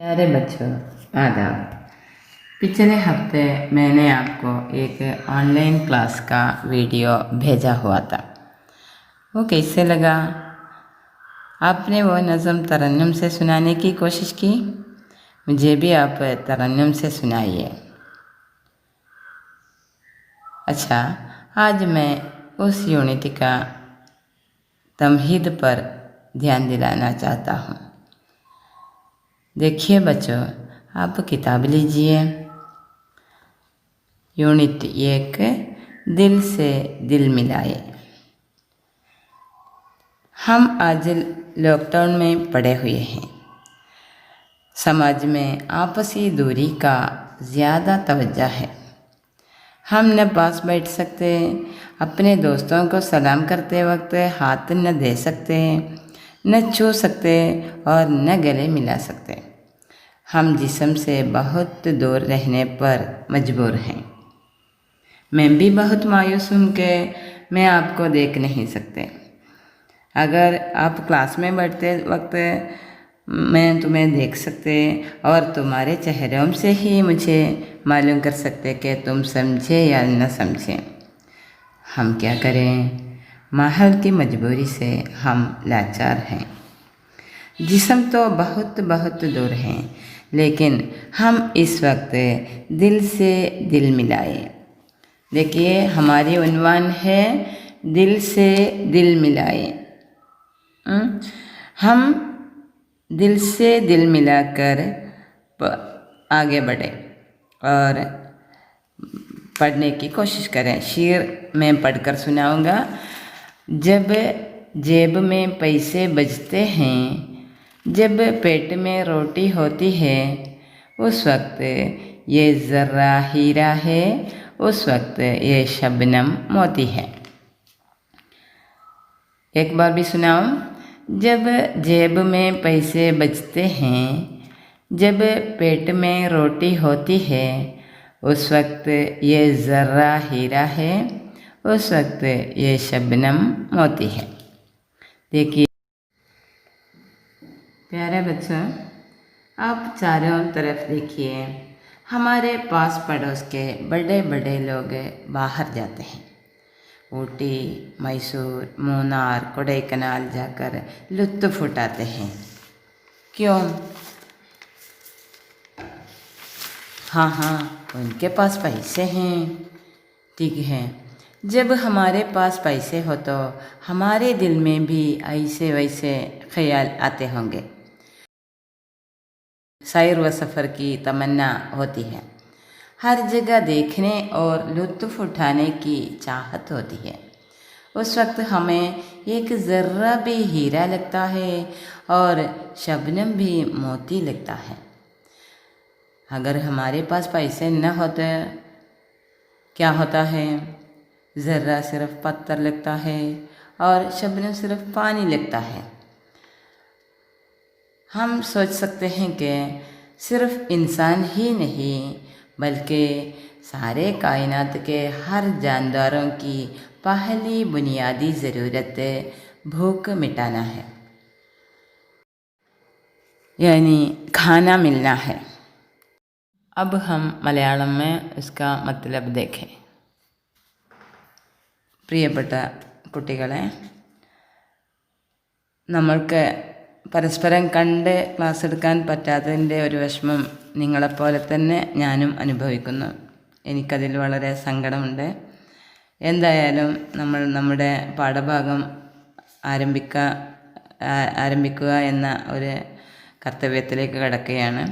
प्यारे बच्चों, आदाब। पिछले हफ्ते मैंने आपको एक ऑनलाइन क्लास का वीडियो भेजा हुआ था। वो कैसे लगा? आपने वो नज़म तरन्नुम से सुनाने की कोशिश की। मुझे भी आप तरन्नुम से सुनाइए। अच्छा, आज मैं उस यूनिट का तमहीद पर ध्यान दिलाना चाहता हूँ। देखिए बच्चों, आप किताब लीजिए। यूनिट 1, दिल से दिल मिलाए। हम आज लॉकडाउन में पड़े हुए हैं। समाज में आपसी दूरी का ज़्यादा तवज्जो है। हम न पास बैठ सकते, अपने दोस्तों को सलाम करते वक्त हाथ न दे सकते, न छू सकते और न गले मिला सकते। हम जिस्म से बहुत दूर रहने पर मजबूर हैं। मैं भी बहुत मायूस हूँ कि मैं आपको देख नहीं सकते। अगर आप क्लास में बैठते वक्त मैं तुम्हें देख सकते और तुम्हारे चेहरों से ही मुझे मालूम कर सकते कि तुम समझे या न समझे। हम क्या करें? माहौल की मजबूरी से हम लाचार हैं। जिस्म तो बहुत बहुत दूर हैं, लेकिन हम इस वक्त दिल से दिल मिलाए। देखिए, हमारी उन्वान है दिल से दिल मिलाए। हम दिल से दिल मिलाकर आगे बढ़े और पढ़ने की कोशिश करें। शेर मैं पढ़कर सुनाऊंगा। जब जेब में पैसे बचते हैं, जब पेट में रोटी होती है, उस वक्त ये ज़र्रा हीरा है, उस वक्त ये शबनम मोती है। एक बार भी सुनाऊं। जब जेब में पैसे बचते हैं, जब पेट में रोटी होती है, उस वक्त ये ज़र्रा हीरा है, उस वक्त ये शबनम मोती है। देखिए प्यारे बच्चों, आप चारों तरफ देखिए। हमारे पास पड़ोस के बड़े बड़े लोग बाहर जाते हैं। ऊटी, मैसूर, मुन्नार, कोडाईकनाल जाकर लुत्फ़ उठाते हैं। क्यों? हाँ, उनके पास पैसे हैं। ठीक है, जब हमारे पास पैसे हो तो हमारे दिल में भी ऐसे वैसे ख्याल आते होंगे। सैर व सफ़र की तमन्ना होती है। हर जगह देखने और लुत्फ़ उठाने की चाहत होती है। उस वक्त हमें एक ज़र्रा भी हीरा लगता है और शबनम भी मोती लगता है। अगर हमारे पास पैसे न होते क्या होता है? ज़र्रा सिर्फ पत्थर लगता है और शबनम सिर्फ पानी लगता है। हम सोच सकते हैं कि सिर्फ इंसान ही नहीं, बल्कि सारे कायनात के हर जानदारों की पहली बुनियादी ज़रूरत भूख मिटाना है, यानी खाना मिलना है। अब हम मलयालम में इसका मतलब देखें। പ്രിയപ്പെട്ട കുട്ടികളെ, നമ്മൾക്ക് പരസ്പരം കണ്ട് ക്ലാസ് എടുക്കാൻ പറ്റാത്തതിൻ്റെ ഒരു വിഷമം നിങ്ങളെപ്പോലെ തന്നെ ഞാനും അനുഭവിക്കുന്നു. എനിക്കതിൽ വളരെ സങ്കടമുണ്ട്. എന്തായാലും നമ്മൾ നമ്മുടെ പാഠഭാഗം ആരംഭിക്കുക എന്ന ഒരു കർത്തവ്യത്തിലേക്ക് കടക്കുകയാണ്.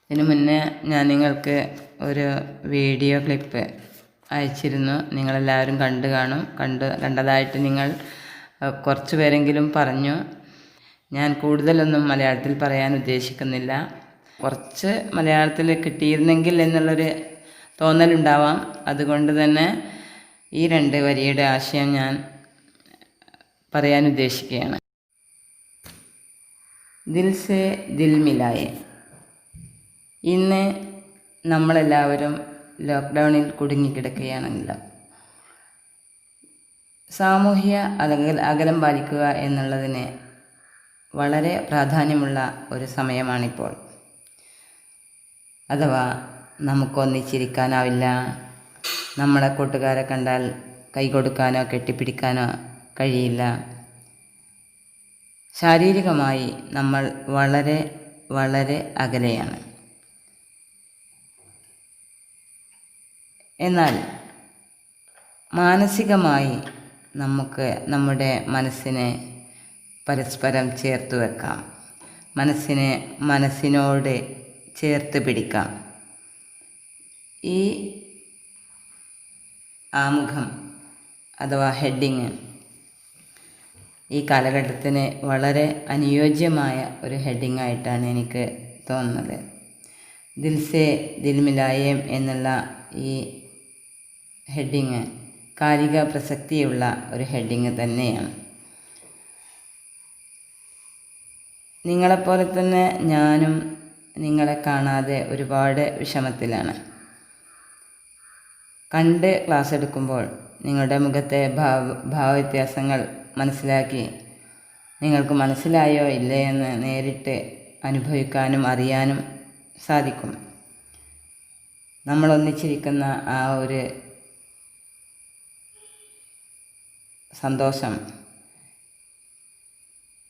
ഇതിനു മുന്നേ ഞാൻ നിങ്ങൾക്ക് ഒരു വീഡിയോ ക്ലിപ്പ് അയച്ചിരുന്നു. നിങ്ങളെല്ലാവരും കണ്ടതായിട്ട് നിങ്ങൾ കുറച്ച് പേരെങ്കിലും പറഞ്ഞു. ഞാൻ കൂടുതലൊന്നും മലയാളത്തിൽ പറയാൻ ഉദ്ദേശിക്കുന്നില്ല. കുറച്ച് മലയാളത്തിൽ കിട്ടിയിരുന്നെങ്കിൽ എന്നുള്ളൊരു തോന്നലുണ്ടാവാം. അതുകൊണ്ട് തന്നെ ഈ 2 വരിയുടെ ആശയം ഞാൻ പറയാൻ ഉദ്ദേശിക്കുകയാണ്. ദിൽ സേ ദിൽ മിലായെ. ഇന്ന് നമ്മളെല്ലാവരും ലോക്ക്ഡൗണിൽ കുടുങ്ങിക്കിടക്കുകയാണല്ലോ. സാമൂഹ്യ അകലം പാലിക്കുക എന്നുള്ളതിന് വളരെ പ്രാധാന്യമുള്ള ഒരു സമയമാണിപ്പോൾ. അഥവാ നമുക്കൊന്നിച്ചിരിക്കാനാവില്ല, നമ്മളെ കൂട്ടുകാരെ കണ്ടാൽ കൈ കൊടുക്കാനോ കെട്ടിപ്പിടിക്കാനോ കഴിയില്ല. ശാരീരികമായി നമ്മൾ വളരെ വളരെ അകലെയാണ്. എന്നാൽ മാനസികമായി നമുക്ക് നമ്മുടെ മനസ്സിനെ പരസ്പരം ചേർത്ത് വെക്കാം, മനസ്സിനെ മനസ്സിനോട് ചേർത്ത് പിടിക്കാം. ഈ ആമുഖം അഥവാ ഹെഡിങ് ഈ കാലഘട്ടത്തിന് വളരെ അനുയോജ്യമായ ഒരു ഹെഡിങ് ആയിട്ടാണ് എനിക്ക് തോന്നുന്നത്. ദിൽ സേ ദിൽ മിലായേം എന്നുള്ള ഈ ഹെഡിങ് കാലിക പ്രസക്തിയുള്ള ഒരു ഹെഡിങ് തന്നെയാണ്. നിങ്ങളെപ്പോലെ തന്നെ ഞാനും നിങ്ങളെ കാണാതെ ഒരുപാട് വിഷമത്തിലാണ്. കണ്ട് ക്ലാസ് എടുക്കുമ്പോൾ നിങ്ങളുടെ മുഖത്തെ ഭാവവ്യത്യാസങ്ങൾ മനസ്സിലാക്കി നിങ്ങൾക്ക് മനസ്സിലായോ ഇല്ലേ എന്ന് നേരിട്ട് അനുഭവിക്കാനും അറിയാനും സാധിക്കും. നമ്മൾ ഒന്നിച്ചിരിക്കുന്ന ആ ഒരു സന്തോഷം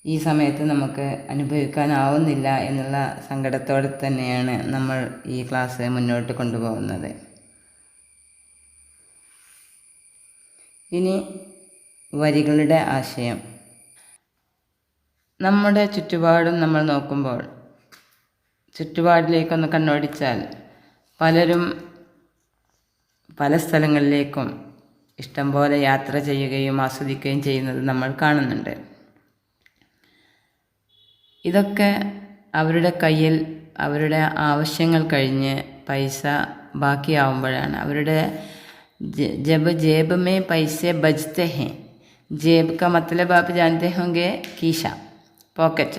ഈ സമയത്ത് നമുക്ക് അനുഭവിക്കാനാവുന്നില്ല എന്നുള്ള സങ്കടത്തോടെ തന്നെയാണ് നമ്മൾ ഈ ക്ലാസ് മുന്നോട്ട് കൊണ്ടുപോകുന്നത്. ഇനി വരികളുടെ ആശയം. നമ്മുടെ ചുറ്റുപാടും നമ്മൾ നോക്കുമ്പോൾ, ചുറ്റുപാടിലേക്കൊന്ന് കണ്ണോടിച്ചാൽ പലരും പല സ്ഥലങ്ങളിലേക്കും ഇഷ്ടം പോലെ യാത്ര ചെയ്യുകയും ആസ്വദിക്കുകയും ചെയ്യുന്നത് നമ്മൾ കാണുന്നുണ്ട്. ഇതൊക്കെ അവരുടെ കയ്യിൽ അവരുടെ ആവശ്യങ്ങൾ കഴിഞ്ഞ് പൈസ ബാക്കിയാവുമ്പോഴാണ്. അവരുടെ जब जेब में पैसे बचते हैं, जेब का मतलब आप जानते होंगे कीशा, पॉकेट,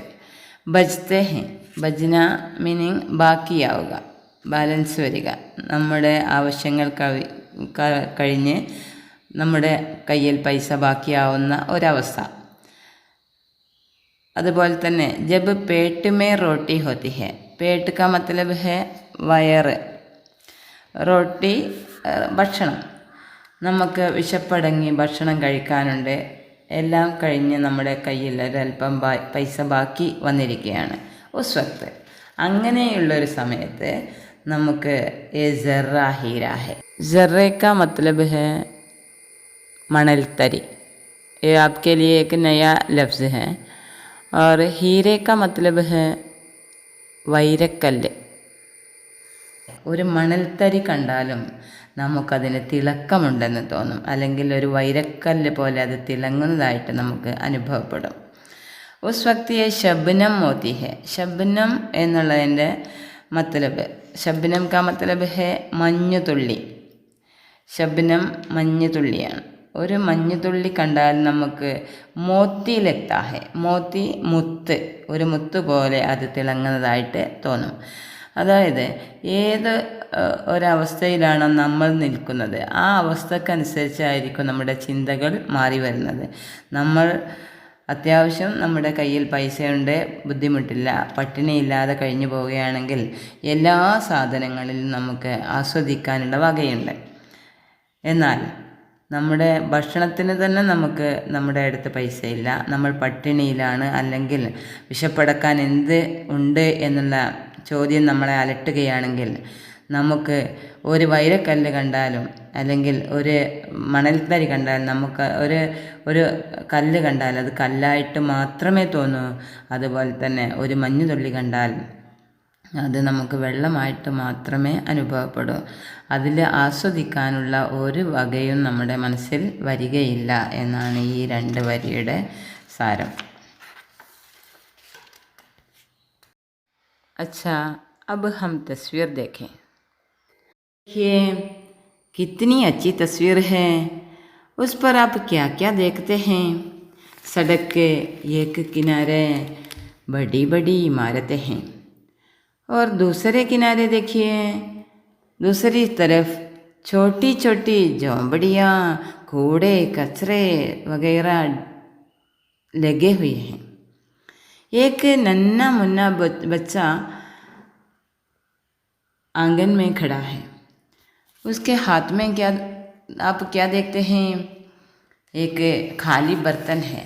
बचते हैं, ബജ്ന മീനിങ് ബാക്കിയാവുക, ബാലൻസ് വരിക. നമ്മുടെ ആവശ്യങ്ങൾ കഴിഞ്ഞ് നമ്മുടെ കയ്യിൽ പൈസ ബാക്കിയാവുന്ന ഒരവസ്ഥ. അതുപോലെ തന്നെ ജബ് പേട്ട് മേ റോട്ടി ഹോത്തി ഹെ, പേട്ട് കാ മത്തലബ് ഹെ വയറ്, റോട്ടി ഭക്ഷണം. നമുക്ക് വിശപ്പടങ്ങി ഭക്ഷണം കഴിക്കാനുണ്ട്, എല്ലാം കഴിഞ്ഞ് നമ്മുടെ കയ്യിൽ ഒരല്പം പൈസ ബാക്കി വന്നിരിക്കുകയാണ്. ഉസ് വക്ത്, അങ്ങനെയുള്ളൊരു സമയത്ത് നമുക്ക് ജറ ഹീര ഹെ, ജറേക്ക മത്ലബ് ഹെ മണൽത്തരി, ये आपके लिए एक नया लफ्ज़ है. और हीरे का मतलब है വൈരക്കല്ല്. ഒരു മണൽത്തരി കണ്ടാലും നമുക്കതിന് തിളക്കമുണ്ടെന്ന് തോന്നും, അല്ലെങ്കിൽ ഒരു വൈരക്കല്ല് പോലെ അത് തിളങ്ങുന്നതായിട്ട് നമുക്ക് അനുഭവപ്പെടും. ഉസ് വക്തിയെ ശബ്നം മോത്തി ഹെ, ശബ്നം എന്നുള്ളതിൻ്റെ മത്തലബ്, ശബ്നം കാ മത്തലബ് ഹെ മഞ്ഞുതുള്ളി. ശബ്നം മഞ്ഞുതുള്ളിയാണ്. ഒരു മഞ്ഞുതുള്ളി കണ്ടാൽ നമുക്ക് മോത്തി ലഗ്താ ഹെ, മോത്തി മുത്ത്, ഒരു മുത്ത് പോലെ അത് തിളങ്ങുന്നതായിട്ട് തോന്നും. അതായത് ഏത് ഒരവസ്ഥയിലാണോ നമ്മൾ നിൽക്കുന്നത് ആ അവസ്ഥക്കനുസരിച്ചായിരിക്കും നമ്മുടെ ചിന്തകൾ മാറി വരുന്നത്. നമ്മൾ അത്യാവശ്യം നമ്മുടെ കയ്യിൽ പൈസയുണ്ട്, ബുദ്ധിമുട്ടില്ല, പട്ടിണിയില്ലാതെ കഴിഞ്ഞു പോവുകയാണെങ്കിൽ എല്ലാ സാധനങ്ങളിലും നമുക്ക് ആസ്വദിക്കാനുള്ള വകയുണ്ട്. എന്നാൽ നമ്മുടെ ഭക്ഷണത്തിന് തന്നെ നമുക്ക് നമ്മുടെ അടുത്ത് പൈസയില്ല, നമ്മൾ പട്ടിണിയിലാണ്, അല്ലെങ്കിൽ വിശപ്പടക്കാൻ എന്ത് ഉണ്ട് എന്നുള്ള ചോദ്യം നമ്മളെ അലട്ടുകയാണെങ്കിൽ നമുക്ക് ഒരു വൈരക്കല്ല് കണ്ടാലും അല്ലെങ്കിൽ ഒരു മണൽത്തരി കണ്ടാൽ നമുക്ക് ഒരു കല്ല് കണ്ടാൽ അത് കല്ലായിട്ട് മാത്രമേ തോന്നൂ. അതുപോലെ തന്നെ ഒരു മഞ്ഞുതുള്ളി കണ്ടാൽ അത് നമുക്ക് വെള്ളമായിട്ട് മാത്രമേ അനുഭവപ്പെടൂ. അതിൽ ആസ്വദിക്കാനുള്ള ഒരു വകയും നമ്മുടെ മനസ്സിൽ വരികയില്ല എന്നാണ് ഈ 2 വരിയുടെ സാരം. अच्छा, अब हम तस्वीर देखें. देखिए कितनी अच्छी तस्वीर है, उस पर आप क्या क्या देखते हैं. सड़क के एक किनारे बड़ी बड़ी इमारतें हैं और दूसरे किनारे देखिए, दूसरी तरफ छोटी छोटी झोंपड़ियाँ, कूड़े कचरे वगैरह लगे हुए हैं. एक नन्हा मुन्ना बच्चा आंगन में खड़ा है। उसके हाथ में आप क्या देखते हैं? एक खाली बर्तन है।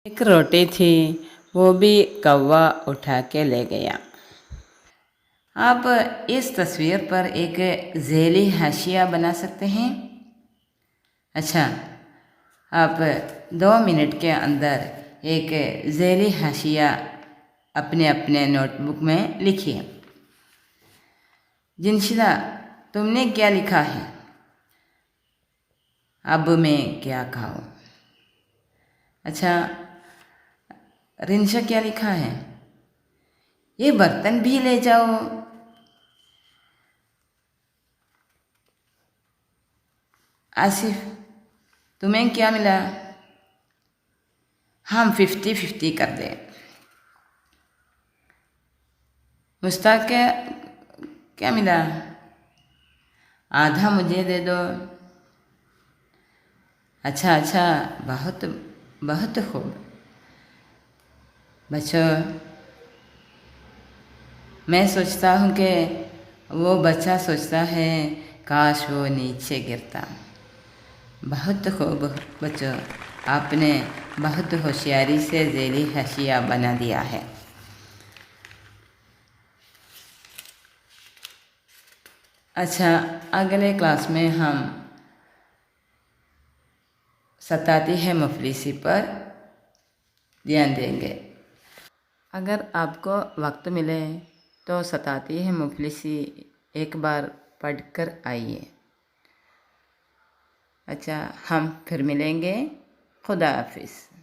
एक रोटी थी, वो भी कौवा उठा के ले गया। आप इस तस्वीर पर एक ज़ैली हाशिया बना सकते हैं। अच्छा, आप 2 मिनट के अंदर एक ज़ैली हाशिया अपने अपने नोटबुक में लिखिए। जिनशिदा, तुमने क्या लिखा है? अब मैं क्या खाऊं? अच्छा, रिंशा क्या लिखा है? ये बर्तन भी ले जाओ। आसिफ, तुम्हें क्या मिला? हम 50-50 कर दें। मुश्ताक क्या मिला? आधा मुझे दे दो। अच्छा अच्छा, बहुत बहुत खूब। बच्चों, मैं सोचता हूँ कि वो बच्चा सोचता है काश वो नीचे गिरता। बहुत खूब बच्चों, आपने बहुत होशियारी से ज़ैली हाशिया बना दिया है। अच्छा, अगले क्लास में हम सताती है मुफलिसी पर ध्यान देंगे। अगर आपको वक्त मिले तो सताती है मुफलिसी एक बार पढ़कर आइए। अच्छा, हम फिर मिलेंगे। खुदा हाफिज़।